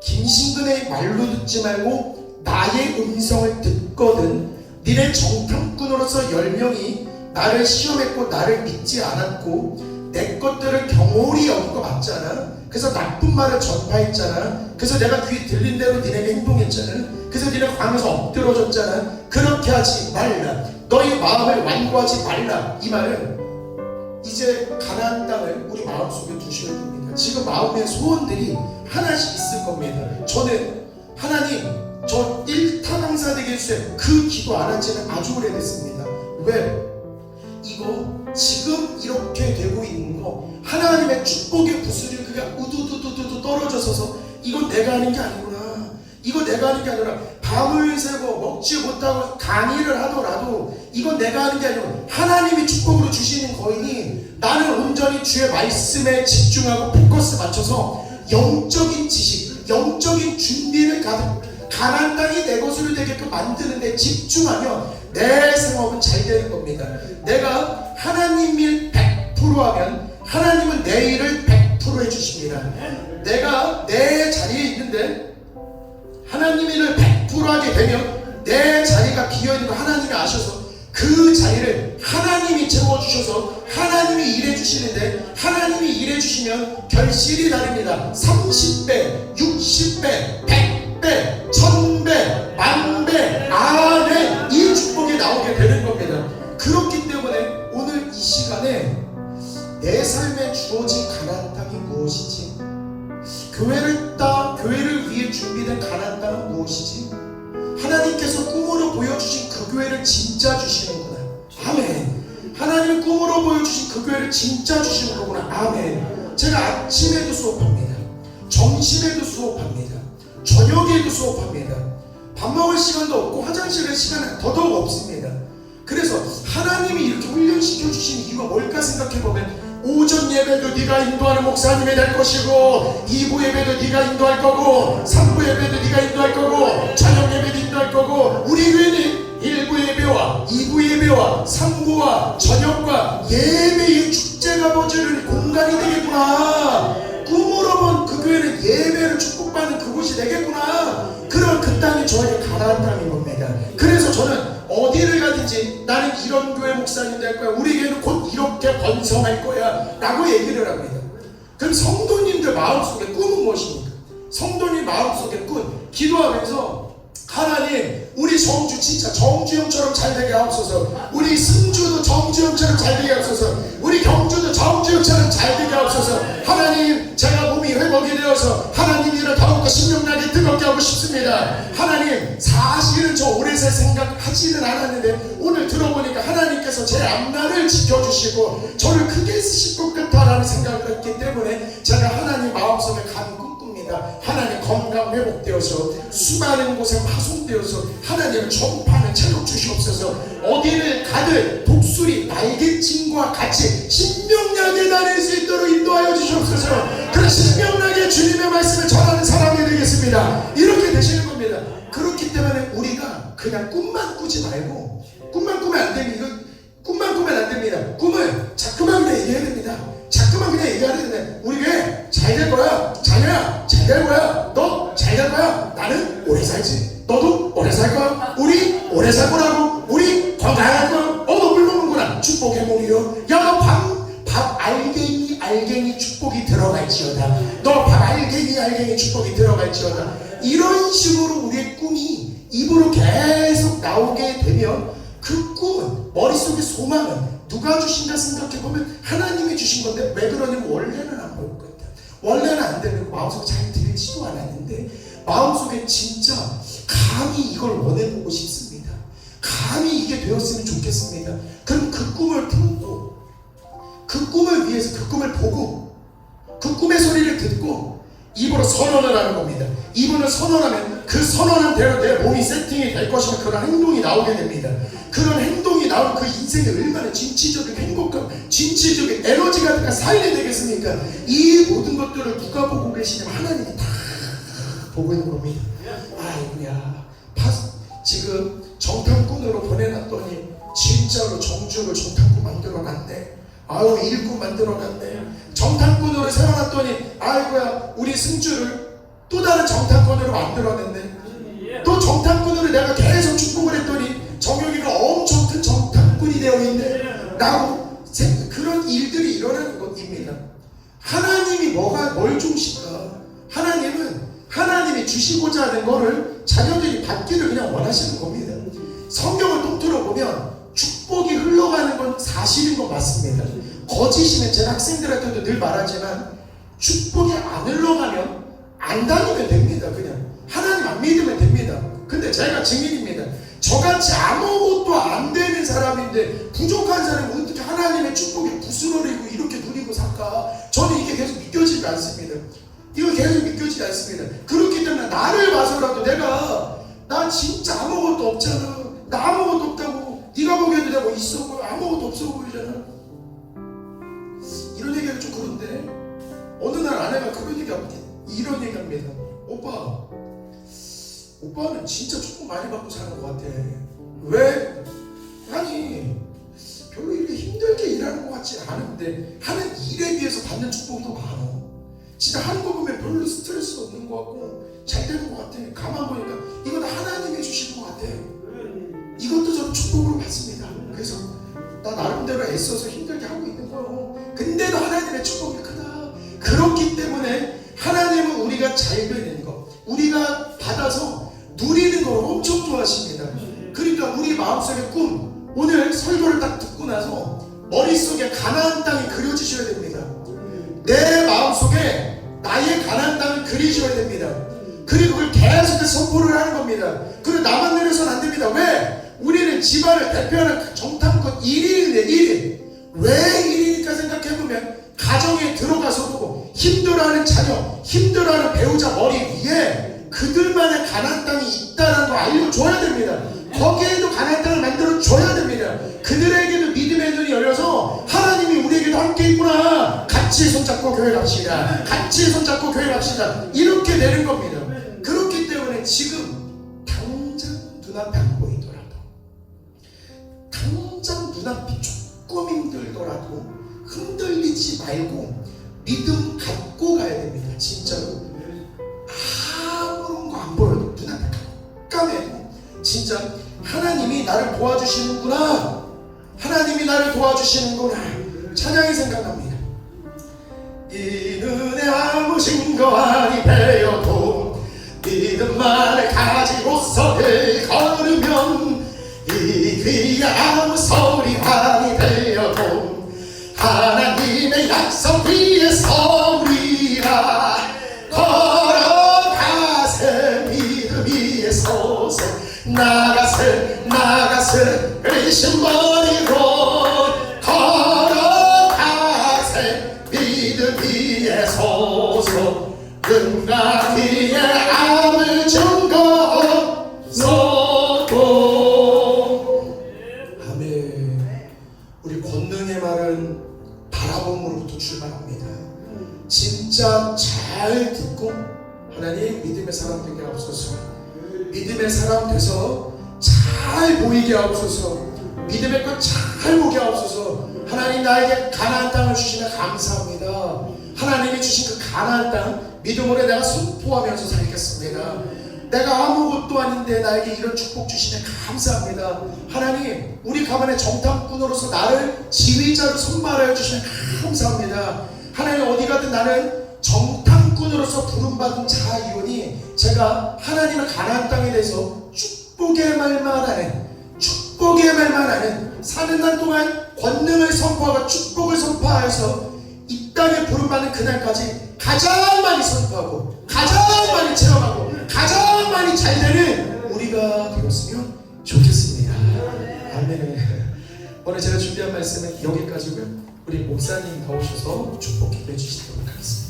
김신근의 말로 듣지 말고 나의 음성을 듣거든. 니네 정탐꾼으로서 10명이 나를 시험했고 나를 믿지 않았고 내 것들을 경홀히 여긴 거 맞잖아. 그래서 나쁜 말을 전파했잖아. 그래서 내가 귀에 들린 대로 니네가 행동했잖아. 그래서 니네가 광에서 엎드러졌잖아. 그렇게 하지 말라. 너희 마음을 완고하지 말라. 이 말은 이제 가나안 땅을 우리 마음속에 두셔야 됩니다. 지금 마음의 소원들이 하나씩 있을 겁니다. 저는 하나님 저 1타 강사 되게 해주세요. 그 기도 안 한 지는 아주 오래됐습니다. 왜? 이거 지금 이렇게 되고 있는 거 하나님의 축복의 부스를 그냥 우두두두두 떨어져서서 이건 내가 하는 게 아니구나. 이거 내가 하는 게 아니라 밤을 새고 먹지 못하고 강의를 하더라도 이건 내가 하는 게 아니고 하나님이 축복으로 주시는 거이니 나는 온전히 주의 말씀에 집중하고 포커스 맞춰서 영적인 지식, 영적인 준비를 가나안 땅이 내 것으로 되게끔 만드는 데 집중하면 내 생업은 잘 되는 겁니다. 내가 하나님 일 100% 하면 하나님은 내 일을 100% 해주십니다. 내가 내 자리에 있는데 하나님 일을 100% 하게 되면 내 자리가 비어있는 거 하나님이 아셔서 그 자리를 하나님이 채워주셔서 하나님이 일해주시는데 하나님이 일해주시면 결실이 다릅니다. 30배, 60배, 100배, 1000배, 만배, 아멘, 이 축복이 나오게 되는 겁니다. 그렇기 때문에 오늘 이 시간에 내 삶에 주어진 가나안 땅이 무엇이지? 교회를 위해 준비된 가나안 땅은 무엇이지? 하나님께서 꿈으로 보여주신 그 교회를 진짜 주시는구나. 아멘. 하나님이 꿈으로 보여주신 그 교회를 진짜 주시는 거구나. 아멘. 제가 아침에도 수업합니다. 점심에도 수업합니다. 저녁에도 수업합니다. 밥 먹을 시간도 없고 화장실에 시간은 더더욱 없습니다. 그래서 하나님이 이렇게 훈련시켜 주신 이유가 뭘까 생각해보면 오전 예배도 네가 인도하는 목사님이 될 것이고 2부 예배도 네가 인도할 거고 3부 예배도 네가 인도할 거고 저녁 예배도 인도할 거고 우리 교회는 1부 예배와 2부 예배와 3부와 저녁과 예배의 축제가 벌어지는 공간이 되겠구나. 꿈으로 본 그 교회는 예배를 축복받는 그곳이 되겠구나. 그런 그 땅이 저에게 가나안 땅인 겁니다. 그래서 저는 어디를 가든지 나는 이런 교회 목사님 될 거야. 우리 교회는 곧 이렇게 번성할 거야 라고 얘기를 합니다. 그럼 성도님들 마음속에 꿈은 무엇입니까? 성도님 마음속에 꿈 기도하면서 하나님 우리 정주 진짜 정주형처럼 잘 되게 하옵소서. 우리 승주도 정주형처럼 잘 되게 하옵소서. 우리 경주도 정주형처럼 잘 되게 하옵소서. 하나님 제가 몸이 회복이 되어서 하나님 일을 더욱더 신명나게 뜨겁게 하고 싶습니다. 하나님 사실은 저 오래 살 생각하지는 않았는데 오늘 들어보니까 하나님께서 제 앞날을 지켜주시고 저를 크게 쓰실 것 같다라는 생각을 했기 때문에 제가 하나님 마음속에 감히 꿈꿉니다. 하나님 건강 회복되어서 수많은 곳에 파송되어서 하나님 전파하는 체력 주시옵소서. 어디를 가든 독수리 날개침과 같이 신명나게 다닐 수 있도록 인도하여 주시옵소서. 그런 신명나게 주님의 말씀을 전하는 사람이 되겠습니다. 이렇게 되시는 겁니다. 그렇기 때문에 우리가 그냥 꿈만 꾸지 말고 꿈만 꾸면 안 됩니다. 꿈만 꾸면 안 됩니다. 꿈을 자꾸만 그냥 얘기해야 됩니다. 자꾸만 그냥 얘기해야 되는데 우리 왜 잘 될 거야? 자녀야 잘 될 거야? 너 잘 될 거야? 나는 오래 살지. 너도 오래 살 거야. 우리 오래 살 거라고. 우리 건강할 거야. 너 물 먹는구나. 축복의 물이요. 야 너 밥 알갱이 축복이 들어갈지어다. 너 밥 알갱이 축복이 들어갈지어다. 이런 식으로 우리의 꿈이 입으로 계속 나오게 되면 그 꿈은 머릿속의 소망은 누가 주신다 생각해보면 하나님이 주신 건데 왜 그러냐면 원래는 안 보일 것 같아요. 원래는 안 되고 마음속에 잘 들지도 않았는데 마음속에 진짜 감히 이걸 원해보고 싶습니다. 감히 이게 되었으면 좋겠습니다. 그럼 그 꿈을 품고 그 꿈을 위해서 그 꿈을 보고 그 꿈의 소리를 듣고 입으로 선언을 하는 겁니다. 입으로 선언하면 그 선언한 대로 내 몸이 세팅이 될 것이면 그런 행동이 나오게 됩니다. 그런 행동이 나오면 그 인생에 얼마나 진취적인 행복감, 진취적인 에너지가 살게 되겠습니까? 이 모든 것들을 누가 보고 계시냐면 하나님이 다 보고 있는 겁니다. 아이고야, 지금 정탐꾼으로 보내놨더니 진짜로 정주를 정탐꾼 만들어놨네. 아유 일꾼 만들어놨네. 정탐꾼으로 세워놨더니 아이고야 우리 승주를 또 다른 정탐꾼으로 만들어냈네. 또 정탐꾼으로 내가 계속 축복을 했더니 정혁이가 엄청 큰 정탐꾼이 되어있네 라고 그런 일들이 일어나는 것입니다. 하나님이 뭘 주실까? 하나님이 주시고자 하는 거를 자녀들이 받기를 그냥 원하시는 겁니다. 성경을 통틀어 보면 축복이 흘러가는 건 사실인 것 맞습니다. 거짓이면 제가 학생들한테도 늘 말하지만 축복이 안 흘러가면 안 다니면 됩니다. 그냥 하나님 안 믿으면 됩니다. 근데 제가 증인입니다. 저같이 아무것도 안 되는 사람인데 부족한 사람이 어떻게 하나님의 축복에 부스러리고 이렇게 누리고 살까? 저는 이게 계속 믿겨지지 않습니다. 이거 계속 믿겨지지 않습니다. 그렇기 때문에 나를 봐서라도 나 진짜 아무것도 없잖아. 나 아무것도 없다고. 네가 보기에도 내가 뭐 있어 보여. 아무것도 없어 보이잖아. 이런 얘기가 좀 그런데 어느 날 아내가 이런 얘기합니다. 오빠는 진짜 축복 많이 받고 사는 것 같아. 왜? 아니 별로 이렇게 힘들게 일하는 것 같지 않은데 하는 일에 비해서 받는 축복이 더 많아. 진짜 하는 거 보면 별로 스트레스 없는 것 같고 잘 되는 것 같아. 가만 보니까 이거 다 하나님이 주시는 것 같아. 이것도 저는 축복으로 받습니다. 그래서 나 나름대로 애써서 힘들게 하고 있는 거예요. 근데도 하나님의 축복이 크다. 그렇기 때문에 하나님은 우리가 잘 되는 거, 우리가 받아서 누리는 걸 엄청 좋아하십니다. 그러니까 우리 마음속의 꿈, 오늘 설교를 딱 듣고 나서 머릿속에 가나안 땅이 그려지셔야 됩니다. 내 마음속에 나의 가나안 땅을 그리셔야 됩니다. 그리고 그걸 계속해서 선포를 하는 겁니다. 그리고 나만 내려서는 안 됩니다. 왜? 우리는 집안을 대표하는 정탐꾼 1인인데 1인. 왜 1인일까 생각해보면 가정에 들어가서도 힘들어하는 자녀, 힘들어하는 배우자 머리 위에 그들만의 가나안 땅이 있다는 걸 알려줘야 됩니다. 거기에도 가나안 땅을 만들어줘야 됩니다. 그들에게도 믿음의 눈이 열려서 하나님이 우리에게도 함께 있구나. 같이 손잡고 교회 갑시다. 같이 손잡고 교회 갑시다. 이렇게 되는 겁니다. 그렇기 때문에 지금 당장 눈앞에 안 보이더라도, 당장 눈앞이 조금 힘들더라도 흔들리지 말고 믿음 갖고 가야 됩니다. 진짜로. 아무런 거 안 보여도 눈앞에 깜깜해도 진짜 하나님이 나를 도와주시는구나. 하나님이 나를 도와주시는구나. 찬양이 생각납니다. 이는 아무 증거 아니 되어도 믿음만을 가지고서 걸으면 이 귀에 아무 소리만이 되어도 하나님의 약속 위에 서리라. 걸어가세 믿음 위에 서서 나가세 의심 버리고 걸어가세 믿음 위에 서서 눈과 귀에 암을 증거 없어도. 아멘. 우리 권능의 말은 바라봄으로부터 출발합니다. 진짜 잘 듣고 하나님 믿음의 사람 되게 하옵소서. 믿음의 사람 돼서 잘 보이게 하옵소서. 믿음의 것 잘 보게 하옵소서. 하나님 나에게 가나안 땅을 주시면 감사합니다. 하나님이 주신 그 가나안 땅 믿음으로 내가 선포하면서 살겠습니다. 내가 아무것도 아닌데 나에게 이런 축복 주시면 감사합니다. 하나님 우리 가문의 정탐꾼으로서 나를 지휘자로 선발하여 주시면 감사합니다. 하나님 어디 가든 나는 정탐꾼으로서 부름받은 자이오니 제가 하나님의 가나안 땅에 대해서 축복의 말만 하는 사는 날 동안 권능을 선포하고 축복을 선포하여서 이 땅에 부름받는 그날까지 가장 많이 선포하고 가장 많이 체험하고 가장 많이 잘 되는 우리가 되었으면 좋겠습니다. 아멘. 오늘 제가 준비한 말씀은 여기까지고요. 우리 목사님 나오셔서 축복 기도해 주시도록 하겠습니다.